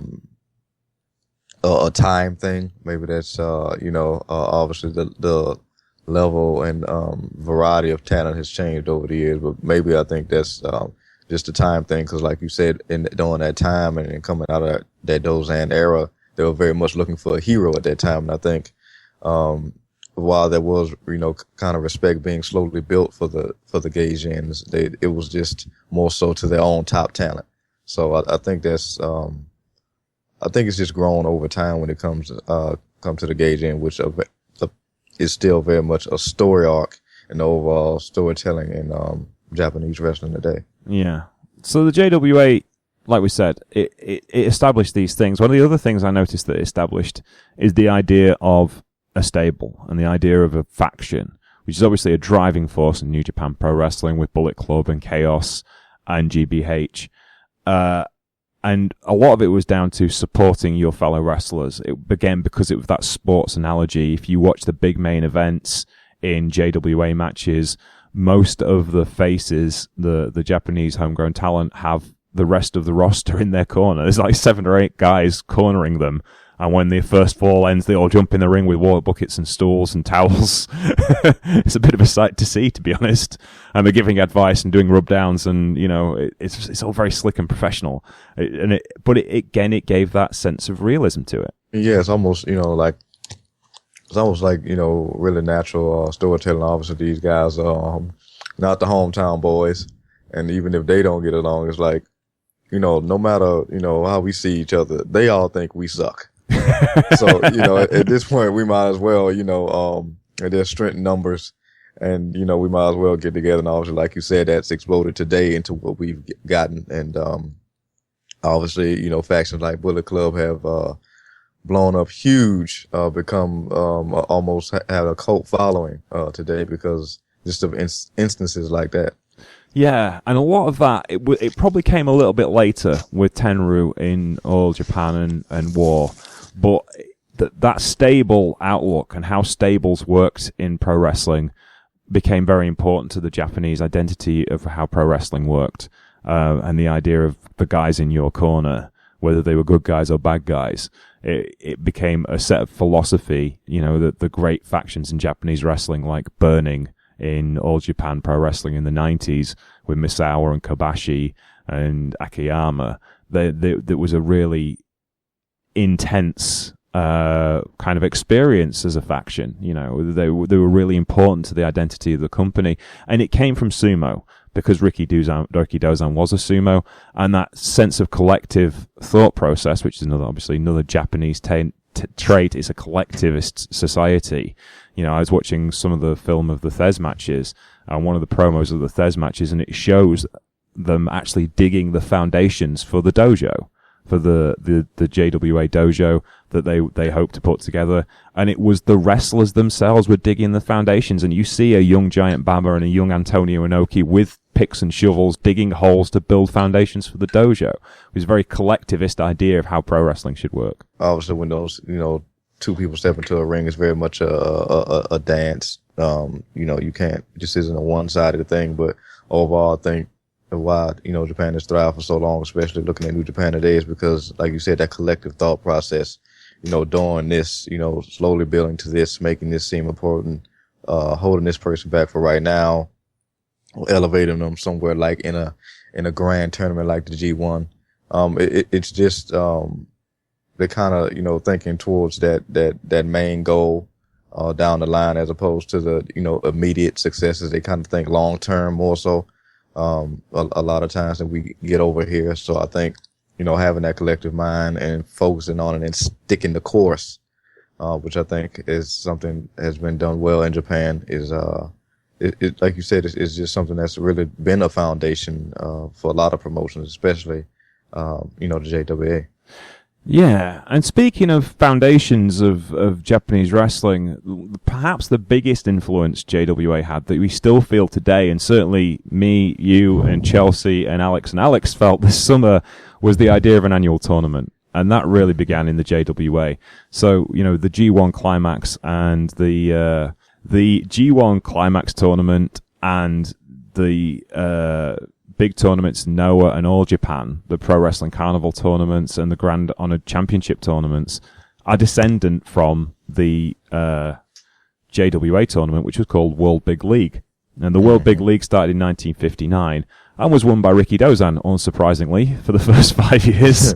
time thing. Maybe that's obviously the level and variety of talent has changed over the years. But maybe I think that's just a time thing, because like you said, during that time and coming out of that Dozan era, they were very much looking for a hero at that time. And I think while there was, kind of respect being slowly built for the Gaijins, it was just more so to their own top talent. So I think that's, I think it's just grown over time when it comes to the Gaijin, which is still very much a story arc and overall storytelling in, Japanese wrestling today. Yeah. So the JWA, like we said, it established these things. One of the other things I noticed that it established is the idea of a stable and the idea of a faction, which is obviously a driving force in New Japan Pro Wrestling with Bullet Club and Chaos and GBH. And a lot of it was down to supporting your fellow wrestlers. It began because it was that sports analogy. If you watch the big main events in JWA matches, most of the faces, the Japanese homegrown talent, have the rest of the roster in their corner. There's like 7 or 8 guys cornering them. And when the first fall ends, they all jump in the ring with water buckets and stools and towels. It's a bit of a sight to see, to be honest. And they're giving advice and doing rub downs, and it's all very slick and professional. But it gave that sense of realism to it. Yeah, it's almost like really natural storytelling. Obviously, these guys are not the hometown boys, and even if they don't get along, it's like no matter how we see each other, they all think we suck. So, at this point, we might as well, there's strength in numbers, and, we might as well get together. And obviously, like you said, that's exploded today into what we've gotten. And, obviously, factions like Bullet Club have, blown up huge, become, almost have a cult following, today because just of instances like that. Yeah, and a lot of that, it probably came a little bit later with Tenryu in All Japan and War, but that stable outlook and how stables worked in pro wrestling became very important to the Japanese identity of how pro wrestling worked, and the idea of the guys in your corner, whether they were good guys or bad guys. It became a set of philosophy, the great factions in Japanese wrestling like Burning in All Japan Pro Wrestling in the 90s with Misawa and Kobashi and Akiyama. There was a really intense kind of experience as a faction. They were really important to the identity of the company, and it came from Sumo because Rikidozan was a sumo, and that sense of collective thought process, which is obviously another Japanese trait, is a collectivist society. I was watching some of the film of the Thez matches, and one of the promos of the Thez matches, and it shows them actually digging the foundations for the dojo. for the JWA dojo that they hope to put together. And it was the wrestlers themselves were digging the foundations. And you see a young Giant Baba and a young Antonio Inoki with picks and shovels digging holes to build foundations for the dojo. It was a very collectivist idea of how pro wrestling should work. Obviously, when those, two people step into a ring, it's very much a dance. You can't, it just isn't a one-sided thing. But overall, I think why, Japan has thrived for so long, especially looking at New Japan today, is because, like you said, that collective thought process, doing this, slowly building to this, making this seem important, holding this person back for right now, elevating them somewhere like in a grand tournament like the G1. It's just, they're kind of, thinking towards that main goal, down the line, as opposed to the, immediate successes. They kind of think long term more so, a lot of times than we get over here. So I think, having that collective mind and focusing on it and sticking the course, which I think is something has been done well in Japan, is, it like you said, it's just something that's really been a foundation, for a lot of promotions, especially, the JWA. Yeah, and speaking of foundations of Japanese wrestling, perhaps the biggest influence JWA had that we still feel today, and certainly me, you, and Chelsea, and Alex felt this summer, was the idea of an annual tournament. And that really began in the JWA. So, the G1 Climax and the G1 Climax tournament and the big tournaments, Noah and All Japan, the Pro Wrestling Carnival tournaments and the Grand Honor Championship tournaments, are descendant from the JWA tournament, which was called World Big League. And the World Big League started in 1959 and was won by Rikidozan, unsurprisingly, for the first 5 years.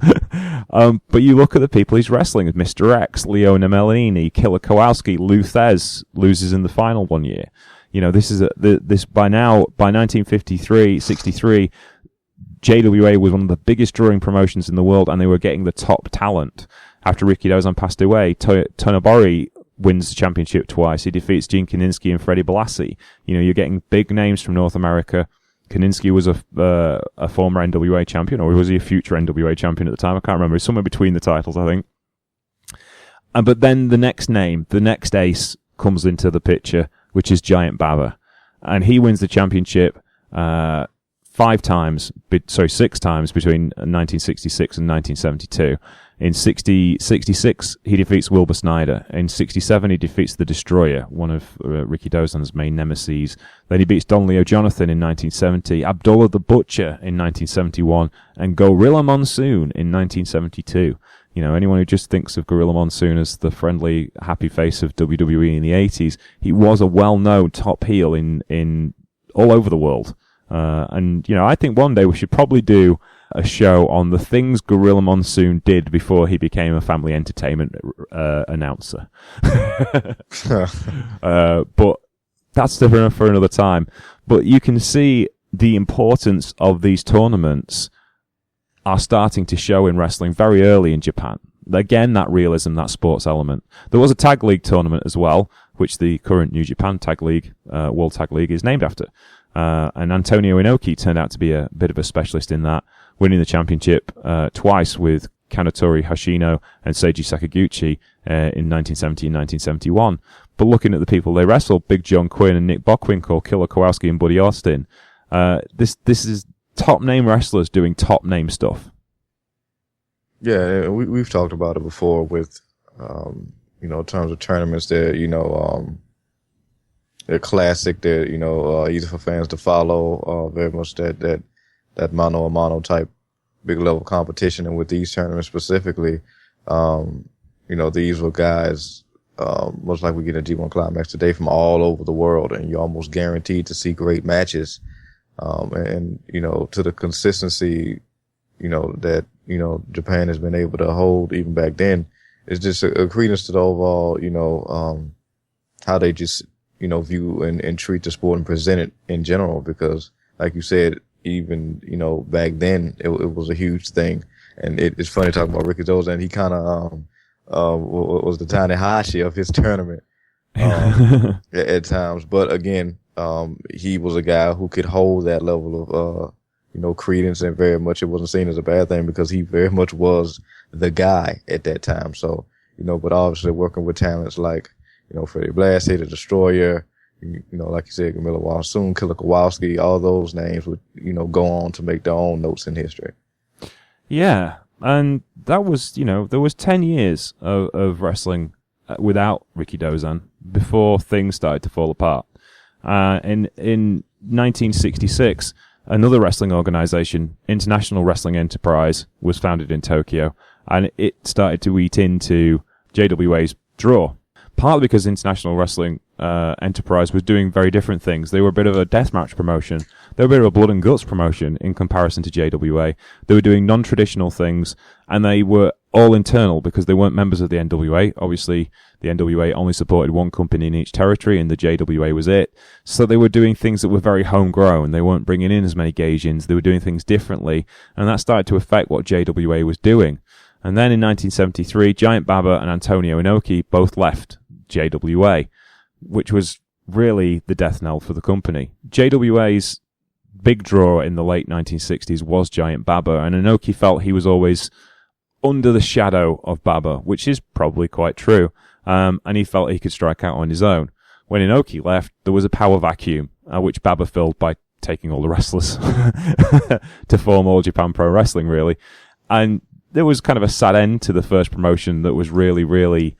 But you look at the people he's wrestling with: Mr. X, Leo Nemellini, Killer Kowalski, Luthez loses in the final one year. This is this by 1963, JWA was one of the biggest drawing promotions in the world, and they were getting the top talent. After Rikidozan passed away, Tonobori wins the championship twice. He defeats Gene Kiniski and Freddie Blassie. You're getting big names from North America. Kiniski was a former NWA champion, or was he a future NWA champion at the time? I can't remember. It's somewhere between the titles, I think. But then the next ace comes into the picture, which is Giant Baba. And he wins the championship, 6 times between 1966 and 1972. In 66, he defeats Wilbur Snyder. In 67, he defeats the Destroyer, one of Rikidozan's main nemesis. Then he beats Don Leo Jonathan in 1970, Abdullah the Butcher in 1971, and Gorilla Monsoon in 1972. Anyone who just thinks of Gorilla Monsoon as the friendly, happy face of WWE in the 80s, he was a well-known top heel in all over the world. I think one day we should probably do a show on the things Gorilla Monsoon did before he became a family entertainment announcer. But that's different for another time. But you can see the importance of these tournaments are starting to show in wrestling very early in Japan. Again, that realism, that sports element. There was a tag league tournament as well, which the current New Japan Tag League, World Tag League, is named after. And Antonio Inoki turned out to be a bit of a specialist in that, winning the championship twice with Kanatori Hashino and Seiji Sakaguchi in 1970 and 1971. But looking at the people they wrestled, Big John Quinn and Nick Bockwinkel, Killer Kowalski and Buddy Austin, this is top name wrestlers doing top name stuff. Yeah, we've talked about it before with, in terms of tournaments. They're classic. They're easy for fans to follow. Very much that mano a mano type big level competition. And with these tournaments specifically, these were guys, much like we get a G1 Climax today, from all over the world, and you're almost guaranteed to see great matches. And to the consistency, that, Japan has been able to hold even back then, it's just a credence to the overall, how they just, view and treat the sport and present it in general. Because like you said, even, back then it was a huge thing. And it's funny talking about Rikidozan. He kind of, was the Tanahashi of his tournament, at times. But again, he was a guy who could hold that level of, credence, and very much it wasn't seen as a bad thing because he very much was the guy at that time. So, but obviously working with talents like, Freddie Blassie, the Destroyer, like you said, Camilla Walsoon, Killer Kowalski, all those names would, go on to make their own notes in history. Yeah. And that was, there was 10 years of wrestling without Rikidozan before things started to fall apart. In 1966, another wrestling organization, International Wrestling Enterprise, was founded in Tokyo, and it started to eat into JWA's draw. Partly because International Wrestling Enterprise was doing very different things. They were a bit of a deathmatch promotion. They were a bit of a blood and guts promotion in comparison to JWA. They were doing non-traditional things, and they were all internal because they weren't members of the NWA. Obviously, the NWA only supported one company in each territory, and the JWA was it. So they were doing things that were very homegrown. They weren't bringing in as many Gaijins. They were doing things differently, and that started to affect what JWA was doing. And then in 1973, Giant Baba and Antonio Inoki both left JWA, which was really the death knell for the company. JWA's big draw in the late 1960s was Giant Baba, and Inoki felt he was always under the shadow of Baba, which is probably quite true, and he felt he could strike out on his own. When Inoki left, there was a power vacuum, which Baba filled by taking all the wrestlers to form All Japan Pro Wrestling, really. And there was kind of a sad end to the first promotion that was really, really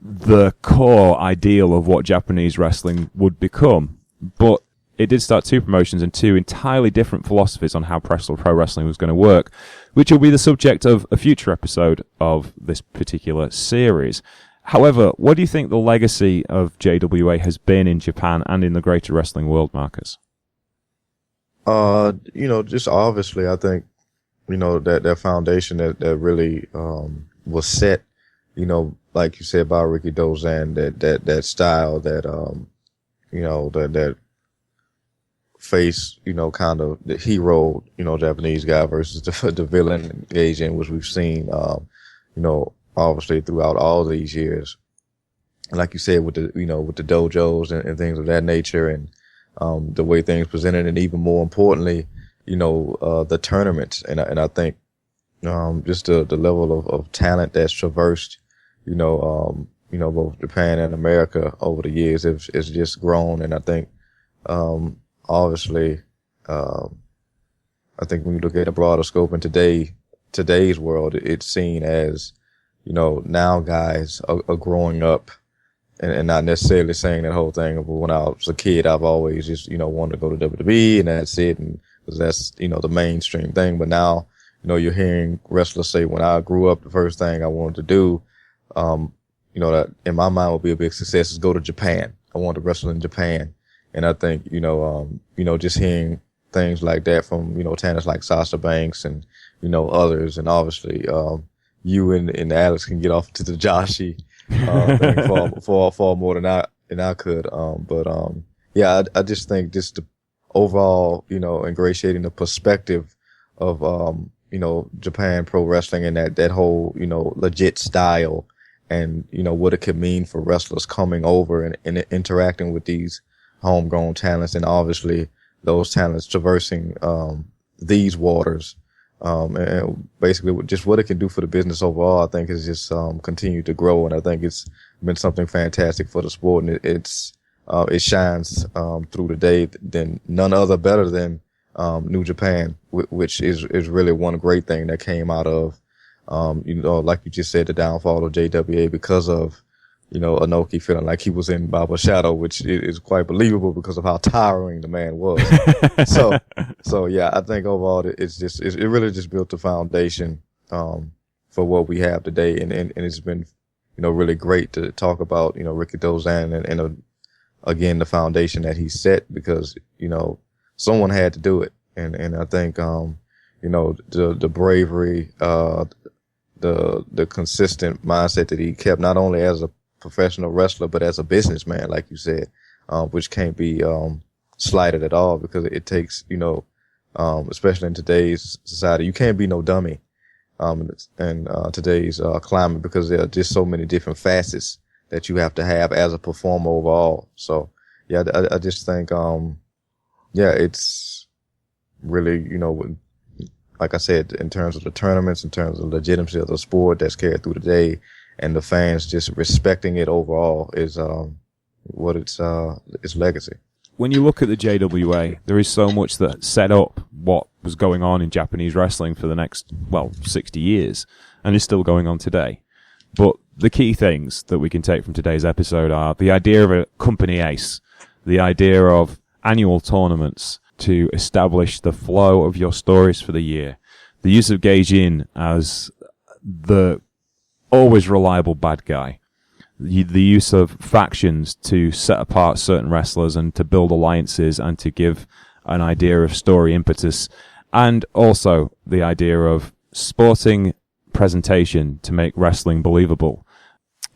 the core ideal of what Japanese wrestling would become. But it did start two promotions and two entirely different philosophies on how pro wrestling was going to work, which will be the subject of a future episode of this particular series. However, what do you think the legacy of JWA has been in Japan and in the greater wrestling world, Marcus? Just obviously, I think, that foundation that really, was set, like you said, by Rikidozan, that style, that face, kind of the hero, Japanese guy versus the villain Asian, which we've seen, obviously throughout all these years. And like you said, with the dojos and things of that nature, and, the way things presented, and even more importantly, the tournaments. And I think, just the level of talent that's traversed, both Japan and America over the years is just grown. And I think, obviously, I think when you look at a broader scope in today's world, it's seen as, now guys are growing up and not necessarily saying that whole thing. But when I was a kid, I've always just, wanted to go to WWE and that's it. And because that's, the mainstream thing. But now, you're hearing wrestlers say, when I grew up, the first thing I wanted to do, that in my mind would be a big success is go to Japan. I wanted to wrestle in Japan. And I think, just hearing things like that from, talents like Sasha Banks and, others. And obviously, you and Alex can get off to the Joshi, thing far more than I could. Yeah, I just think just the overall, ingratiating the perspective of, Japan pro wrestling and that whole, legit style and, what it could mean for wrestlers coming over and interacting with these homegrown talents, and obviously those talents traversing, these waters. And basically just what it can do for the business overall, I think is just, continued to grow. And I think it's been something fantastic for the sport. And it shines, through the day than none other better than, New Japan, which is really one great thing that came out of, like you just said, the downfall of JWA because of, Inoki feeling like he was in Baba's shadow, which is quite believable because of how tiring the man was. So yeah, I think overall it really just built the foundation, for what we have today. And it's been, really great to talk about, Rikidozan and again, the foundation that he set because, someone had to do it. And I think, the bravery, the consistent mindset that he kept not only as a professional wrestler, but as a businessman, like you said, which can't be, slighted at all because it takes, especially in today's society, you can't be no dummy, in today's, climate because there are just so many different facets that you have to have as a performer overall. So yeah, I just think, it's, really, like I said, in terms of the tournaments, in terms of legitimacy of the sport that's carried through the day, and the fans just respecting it overall is what its legacy. When you look at the JWA, there is so much that set up what was going on in Japanese wrestling for the next, 60 years, and is still going on today. But the key things that we can take from today's episode are the idea of a company ace, the idea of annual tournaments to establish the flow of your stories for the year, the use of Gaijin as the always reliable bad guy, the use of factions to set apart certain wrestlers and to build alliances and to give an idea of story impetus, and also the idea of sporting presentation to make wrestling believable.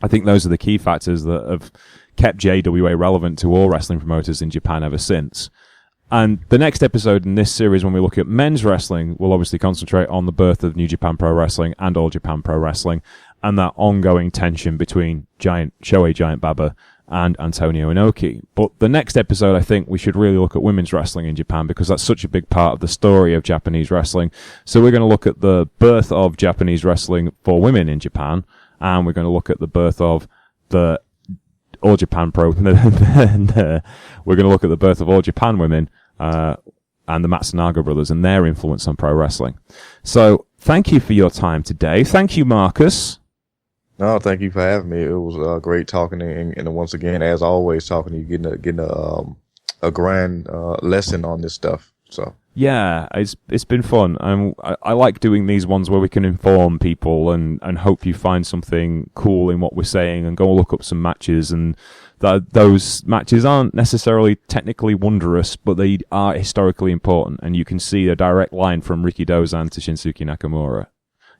I think those are the key factors that have kept JWA relevant to all wrestling promoters in Japan ever since. And the next episode in this series, when we look at men's wrestling, will obviously concentrate on the birth of New Japan Pro Wrestling and All Japan Pro Wrestling, and that ongoing tension between Shohei Giant Baba and Antonio Inoki. But the next episode, I think we should really look at women's wrestling in Japan, because that's such a big part of the story of Japanese wrestling. So we're going to look at the birth of Japanese wrestling for women in Japan, and we're going to look at the birth of the All Japan Pro, we're going to look at the birth of All Japan women, and the Matsunaga brothers and their influence on pro wrestling. So thank you for your time today. Thank you, Marcus. No, thank you for having me. It was great talking, and once again, as always, talking to you, getting a grand lesson on this stuff. So yeah, it's been fun. I like doing these ones where we can inform people and hope you find something cool in what we're saying, and go look up some matches. And those matches aren't necessarily technically wondrous, but they are historically important, and you can see a direct line from Rikidozan to Shinsuke Nakamura.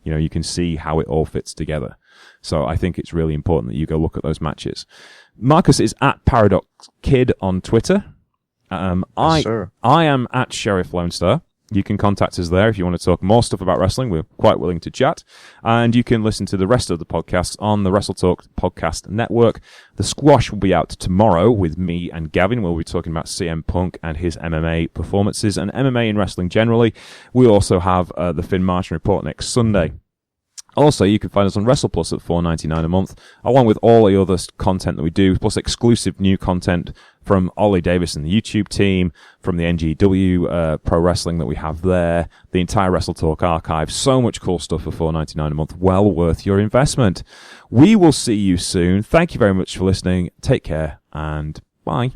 You can see how it all fits together. So I think it's really important that you go look at those matches. Marcus is at Paradox Kid on Twitter. Yes, sir. I am at Sheriff Lone Star. You can contact us there if you want to talk more stuff about wrestling. We're quite willing to chat. And you can listen to the rest of the podcasts on the Wrestle Talk Podcast Network. The Squash will be out tomorrow with me and Gavin. We'll be talking about CM Punk and his MMA performances and MMA in wrestling generally. We also have the Finn Martin Report next Sunday. Also, you can find us on WrestlePlus at $4.99 a month, along with all the other content that we do, plus exclusive new content from Ollie Davis and the YouTube team, from the NGW Pro Wrestling that we have there, the entire Wrestle Talk archive. So much cool stuff for $4.99 a month. Well worth your investment. We will see you soon. Thank you very much for listening. Take care, and bye.